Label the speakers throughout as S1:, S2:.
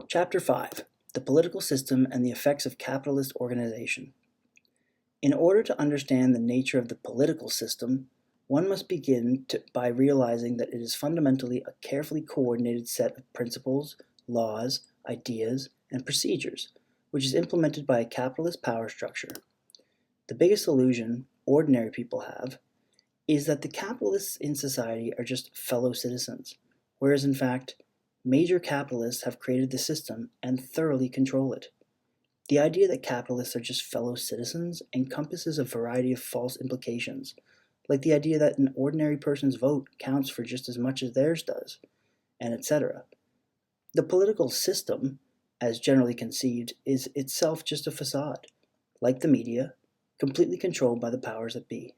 S1: Chapter 5: The Political System and the Effects of Capitalist Organization. In order to understand the nature of the political system, one must begin by realizing that it is fundamentally a carefully coordinated set of principles, laws, ideas, and procedures, which is implemented by a capitalist power structure. The biggest illusion ordinary people have is that the capitalists in society are just fellow citizens, whereas in fact, major capitalists have created the system and thoroughly control it. The idea that capitalists are just fellow citizens encompasses a variety of false implications, like the idea that an ordinary person's vote counts for just as much as theirs does, and etc. The political system, as generally conceived, is itself just a facade, like the media, completely controlled by the powers that be.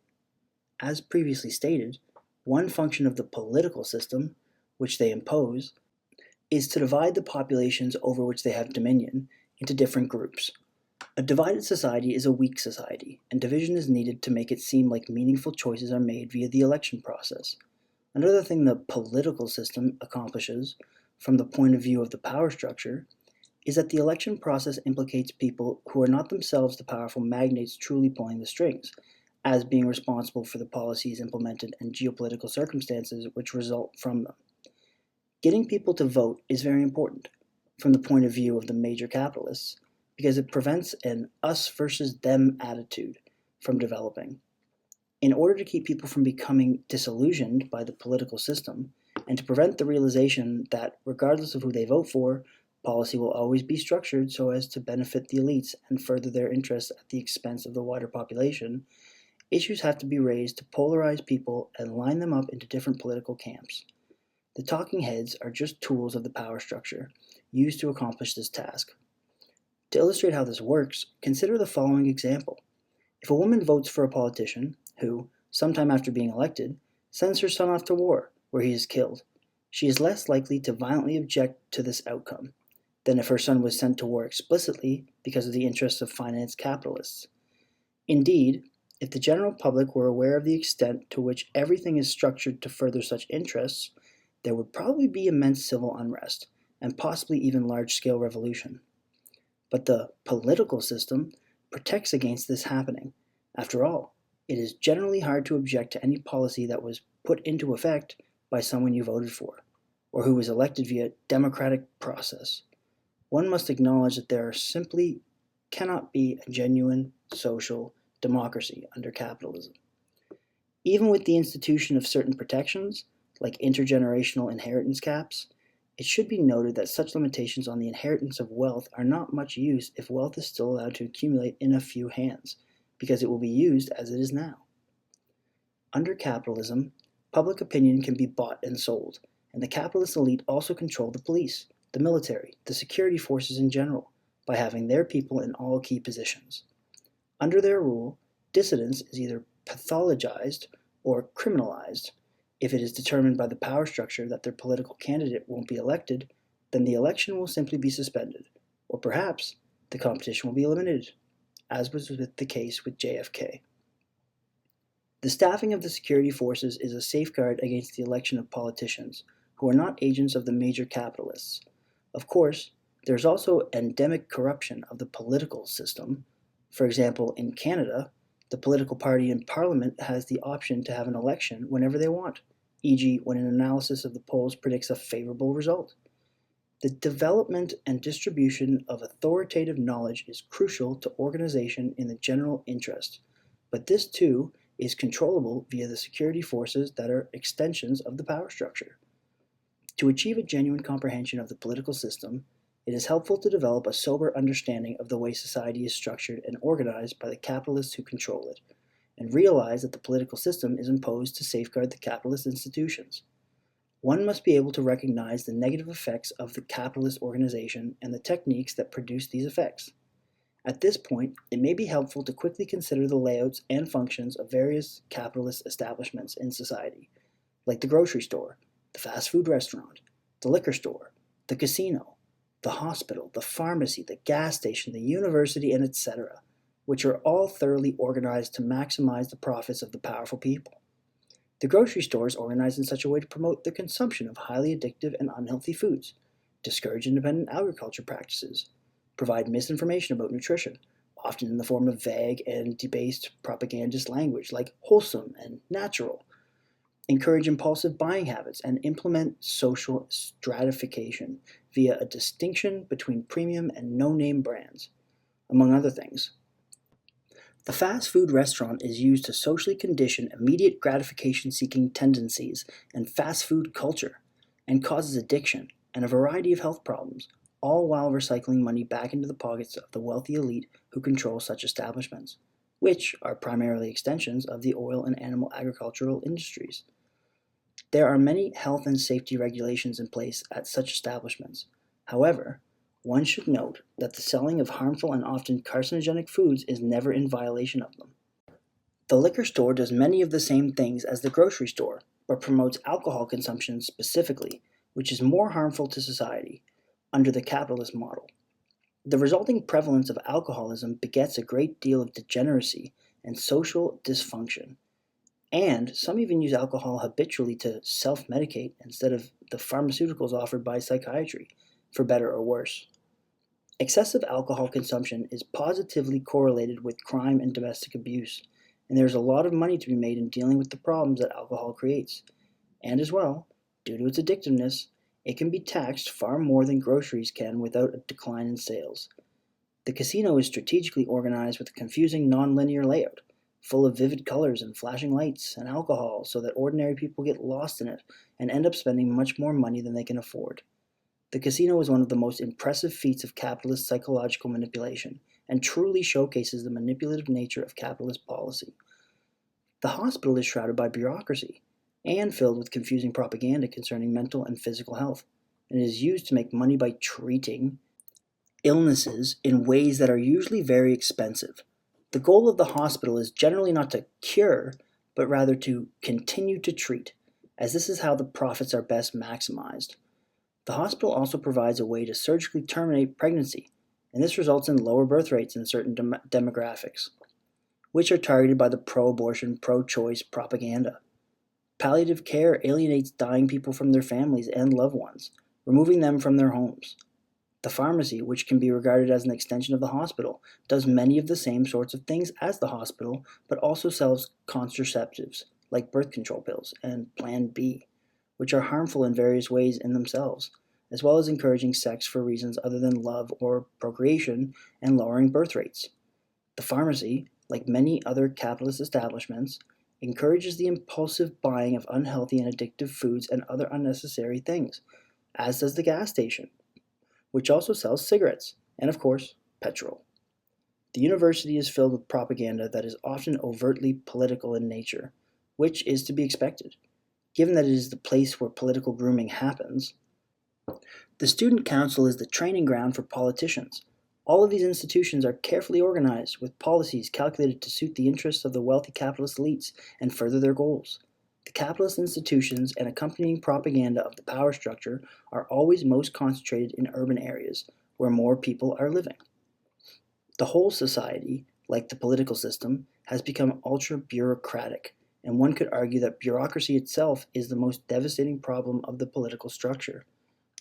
S1: As previously stated, one function of the political system, which they impose, is to divide the populations over which they have dominion into different groups. A divided society is a weak society, and division is needed to make it seem like meaningful choices are made via the election process. Another thing the political system accomplishes, from the point of view of the power structure, is that the election process implicates people who are not themselves the powerful magnates truly pulling the strings, as being responsible for the policies implemented and geopolitical circumstances which result from them. Getting people to vote is very important, from the point of view of the major capitalists, because it prevents an us versus them attitude from developing. In order to keep people from becoming disillusioned by the political system, and to prevent the realization that, regardless of who they vote for, policy will always be structured so as to benefit the elites and further their interests at the expense of the wider population, issues have to be raised to polarize people and line them up into different political camps. The talking heads are just tools of the power structure, used to accomplish this task. To illustrate how this works, consider the following example. If a woman votes for a politician who, sometime after being elected, sends her son off to war, where he is killed, she is less likely to violently object to this outcome than if her son was sent to war explicitly because of the interests of finance capitalists. Indeed, if the general public were aware of the extent to which everything is structured to further such interests, there would probably be immense civil unrest, and possibly even large-scale revolution. But the political system protects against this happening. After all, it is generally hard to object to any policy that was put into effect by someone you voted for, or who was elected via democratic process. One must acknowledge that there simply cannot be a genuine social democracy under capitalism. Even with the institution of certain protections, like intergenerational inheritance caps, it should be noted that such limitations on the inheritance of wealth are not much use if wealth is still allowed to accumulate in a few hands, because it will be used as it is now. Under capitalism, public opinion can be bought and sold, and the capitalist elite also control the police, the military, the security forces in general, by having their people in all key positions. Under their rule, dissidence is either pathologized or criminalized. If it is determined by the power structure that their political candidate won't be elected, then the election will simply be suspended, or perhaps the competition will be eliminated, as was the case with JFK. The staffing of the security forces is a safeguard against the election of politicians, who are not agents of the major capitalists. Of course, there is also endemic corruption of the political system. For example, in Canada, the political party in Parliament has the option to have an election whenever they want, e.g., when an analysis of the polls predicts a favorable result. The development and distribution of authoritative knowledge is crucial to organization in the general interest, but this too is controllable via the security forces that are extensions of the power structure. To achieve a genuine comprehension of the political system, it is helpful to develop a sober understanding of the way society is structured and organized by the capitalists who control it, and realize that the political system is imposed to safeguard the capitalist institutions. One must be able to recognize the negative effects of the capitalist organization and the techniques that produce these effects. At this point, it may be helpful to quickly consider the layouts and functions of various capitalist establishments in society, like the grocery store, the fast food restaurant, the liquor store, the casino, the hospital, the pharmacy, the gas station, the university, and etc., which are all thoroughly organized to maximize the profits of the powerful people. The grocery store is organized in such a way to promote the consumption of highly addictive and unhealthy foods, discourage independent agriculture practices, provide misinformation about nutrition, often in the form of vague and debased propagandist language like wholesome and natural, encourage impulsive buying habits, and implement social stratification via a distinction between premium and no-name brands, among other things. The fast food restaurant is used to socially condition immediate gratification seeking tendencies and fast food culture, and causes addiction and a variety of health problems, all while recycling money back into the pockets of the wealthy elite who control such establishments, which are primarily extensions of the oil and animal agricultural industries. There are many health and safety regulations in place at such establishments. However, one should note that the selling of harmful and often carcinogenic foods is never in violation of them. The liquor store does many of the same things as the grocery store, but promotes alcohol consumption specifically, which is more harmful to society under the capitalist model. The resulting prevalence of alcoholism begets a great deal of degeneracy and social dysfunction. And some even use alcohol habitually to self-medicate instead of the pharmaceuticals offered by psychiatry, for better or worse. Excessive alcohol consumption is positively correlated with crime and domestic abuse, and there's a lot of money to be made in dealing with the problems that alcohol creates. And as well, due to its addictiveness, it can be taxed far more than groceries can without a decline in sales. The casino is strategically organized with a confusing non-linear layout, full of vivid colors and flashing lights and alcohol so that ordinary people get lost in it and end up spending much more money than they can afford. The casino is one of the most impressive feats of capitalist psychological manipulation and truly showcases the manipulative nature of capitalist policy. The hospital is shrouded by bureaucracy and filled with confusing propaganda concerning mental and physical health, and it is used to make money by treating illnesses in ways that are usually very expensive. The goal of the hospital is generally not to cure, but rather to continue to treat, as this is how the profits are best maximized. The hospital also provides a way to surgically terminate pregnancy, and this results in lower birth rates in certain demographics, which are targeted by the pro-abortion, pro-choice propaganda. Palliative care alienates dying people from their families and loved ones, removing them from their homes. The pharmacy, which can be regarded as an extension of the hospital, does many of the same sorts of things as the hospital, but also sells contraceptives, like birth control pills and Plan B, which are harmful in various ways in themselves, as well as encouraging sex for reasons other than love or procreation and lowering birth rates. The pharmacy, like many other capitalist establishments, encourages the impulsive buying of unhealthy and addictive foods and other unnecessary things, as does the gas station, which also sells cigarettes and, of course, petrol. The university is filled with propaganda that is often overtly political in nature, which is to be expected, given that it is the place where political grooming happens. The student council is the training ground for politicians. All of these institutions are carefully organized with policies calculated to suit the interests of the wealthy capitalist elites and further their goals. The capitalist institutions and accompanying propaganda of the power structure are always most concentrated in urban areas where more people are living. The whole society, like the political system, has become ultra-bureaucratic, and one could argue that bureaucracy itself is the most devastating problem of the political structure.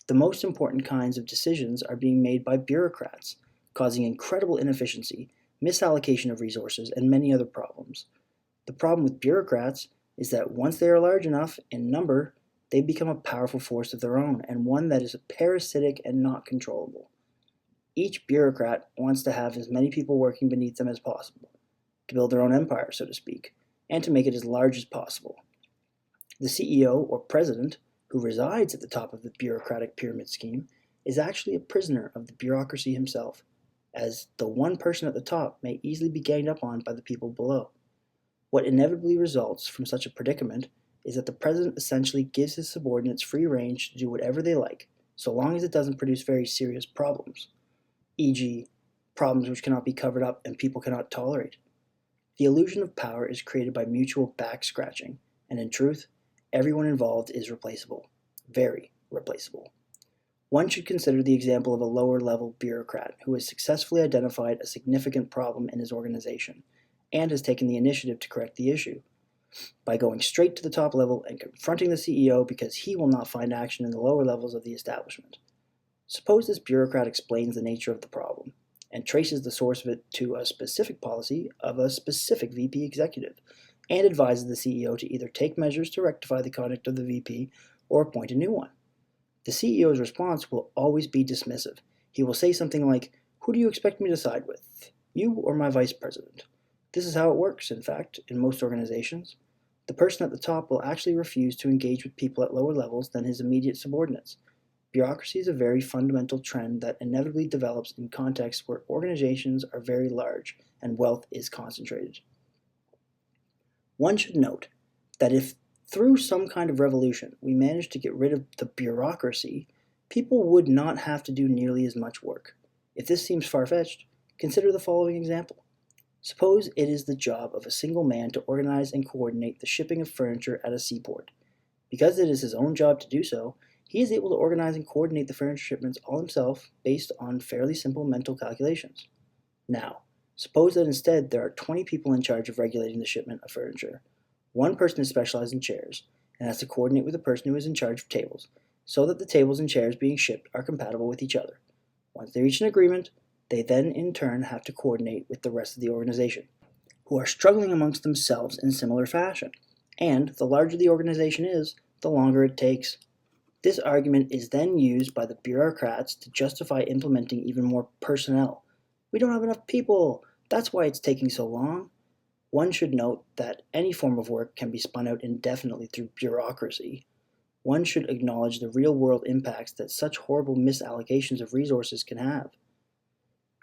S1: The most important kinds of decisions are being made by bureaucrats, causing incredible inefficiency, misallocation of resources, and many other problems. The problem with bureaucrats is that once they are large enough in number, they become a powerful force of their own, and one that is parasitic and not controllable. Each bureaucrat wants to have as many people working beneath them as possible, to build their own empire, so to speak, and to make it as large as possible. The CEO or president, who resides at the top of the bureaucratic pyramid scheme, is actually a prisoner of the bureaucracy himself, as the one person at the top may easily be ganged up on by the people below. What inevitably results from such a predicament is that the president essentially gives his subordinates free range to do whatever they like, so long as it doesn't produce very serious problems, e.g., problems which cannot be covered up and people cannot tolerate. The illusion of power is created by mutual back-scratching, and in truth, everyone involved is replaceable, very replaceable. One should consider the example of a lower-level bureaucrat who has successfully identified a significant problem in his organization and has taken the initiative to correct the issue by going straight to the top level and confronting the CEO because he will not find action in the lower levels of the establishment. Suppose this bureaucrat explains the nature of the problem and traces the source of it to a specific policy of a specific VP executive and advises the CEO to either take measures to rectify the conduct of the VP or appoint a new one. The CEO's response will always be dismissive. He will say something like, "Who do you expect me to side with? You or my vice president?" This is how it works, in fact, in most organizations. The person at the top will actually refuse to engage with people at lower levels than his immediate subordinates. Bureaucracy is a very fundamental trend that inevitably develops in contexts where organizations are very large and wealth is concentrated. One should note that if through some kind of revolution we managed to get rid of the bureaucracy, people would not have to do nearly as much work. If this seems far-fetched, consider the following example. Suppose it is the job of a single man to organize and coordinate the shipping of furniture at a seaport. Because it is his own job to do so, he is able to organize and coordinate the furniture shipments all himself based on fairly simple mental calculations. Now, suppose that instead there are 20 people in charge of regulating the shipment of furniture. One person is specialized in chairs and has to coordinate with the person who is in charge of tables, so that the tables and chairs being shipped are compatible with each other. Once they reach an agreement, they then in turn have to coordinate with the rest of the organization, who are struggling amongst themselves in similar fashion. And the larger the organization is, the longer it takes. This argument is then used by the bureaucrats to justify implementing even more personnel. We don't have enough people. That's why it's taking so long. One should note that any form of work can be spun out indefinitely through bureaucracy. One should acknowledge the real-world impacts that such horrible misallocations of resources can have.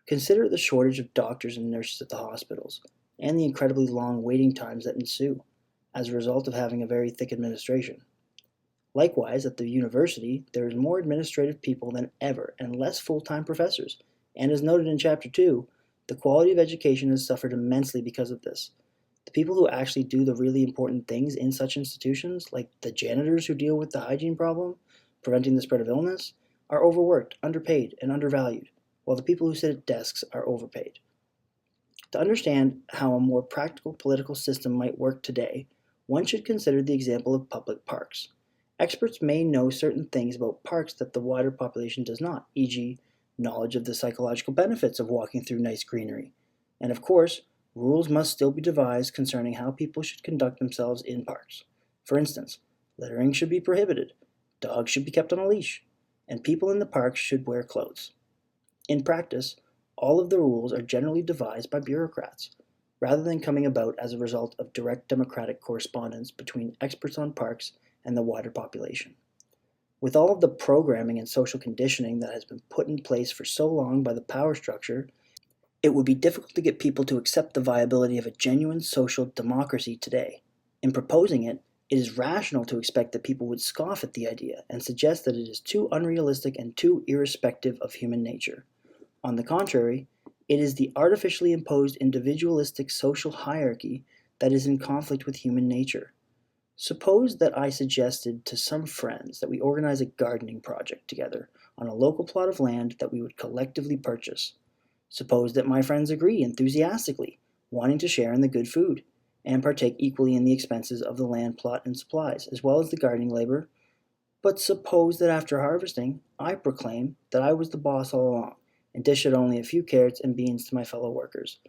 S1: Consider the shortage of doctors and nurses at the hospitals, and the incredibly long waiting times that ensue as a result of having a very thick administration. Likewise, at the university, there is more administrative people than ever and less full-time professors, and as noted in Chapter 2, the quality of education has suffered immensely because of this. The people who actually do the really important things in such institutions, like the janitors who deal with the hygiene problem, preventing the spread of illness, are overworked, underpaid, and undervalued, while the people who sit at desks are overpaid. To understand how a more practical political system might work today, one should consider the example of public parks. Experts may know certain things about parks that the wider population does not, e.g., knowledge of the psychological benefits of walking through nice greenery. And of course, rules must still be devised concerning how people should conduct themselves in parks. For instance, littering should be prohibited, dogs should be kept on a leash, and people in the parks should wear clothes. In practice, all of the rules are generally devised by bureaucrats, rather than coming about as a result of direct democratic correspondence between experts on parks and the wider population. With all of the programming and social conditioning that has been put in place for so long by the power structure, it would be difficult to get people to accept the viability of a genuine social democracy today. In proposing it, it is rational to expect that people would scoff at the idea and suggest that it is too unrealistic and too irrespective of human nature. On the contrary, it is the artificially imposed individualistic social hierarchy that is in conflict with human nature. Suppose that I suggested to some friends that we organize a gardening project together on a local plot of land that we would collectively purchase. Suppose that my friends agree enthusiastically, wanting to share in the good food, and partake equally in the expenses of the land plot and supplies, as well as the gardening labor. But suppose that after harvesting, I proclaim that I was the boss all along, and dish out only a few carrots and beans to my fellow workers.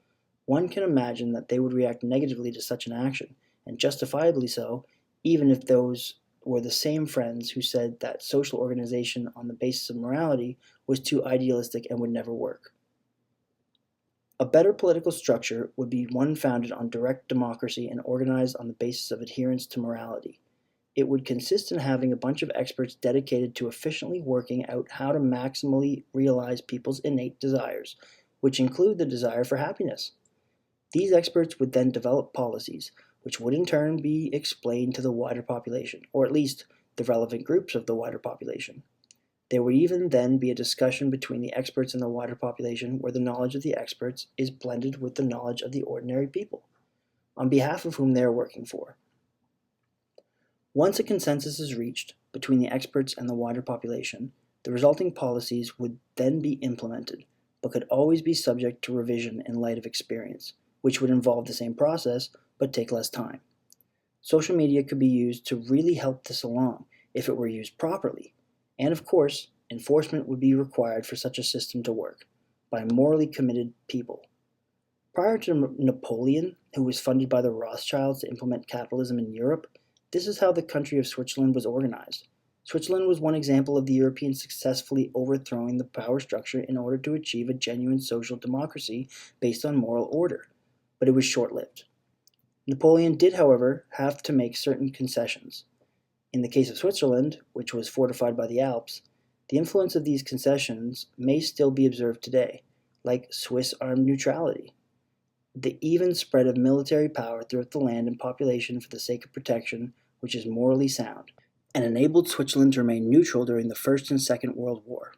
S1: One can imagine that they would react negatively to such an action, and justifiably so, even if those were the same friends who said that social organization on the basis of morality was too idealistic and would never work. A better political structure would be one founded on direct democracy and organized on the basis of adherence to morality. It would consist in having a bunch of experts dedicated to efficiently working out how to maximally realize people's innate desires, which include the desire for happiness. These experts would then develop policies, which would in turn be explained to the wider population, or at least the relevant groups of the wider population. There would even then be a discussion between the experts and the wider population where the knowledge of the experts is blended with the knowledge of the ordinary people, on behalf of whom they are working for. Once a consensus is reached between the experts and the wider population, the resulting policies would then be implemented, but could always be subject to revision in light of experience, which would involve the same process but take less time. Social media could be used to really help this along if it were used properly. And of course, enforcement would be required for such a system to work, by morally committed people. Prior to Napoleon, who was funded by the Rothschilds to implement capitalism in Europe, this is how the country of Switzerland was organized. Switzerland was one example of the Europeans successfully overthrowing the power structure in order to achieve a genuine social democracy based on moral order, but it was short-lived. Napoleon did, however, have to make certain concessions. In the case of Switzerland, which was fortified by the Alps, the influence of these concessions may still be observed today, like Swiss armed neutrality, the even spread of military power throughout the land and population for the sake of protection, which is morally sound, and enabled Switzerland to remain neutral during the First and Second World War.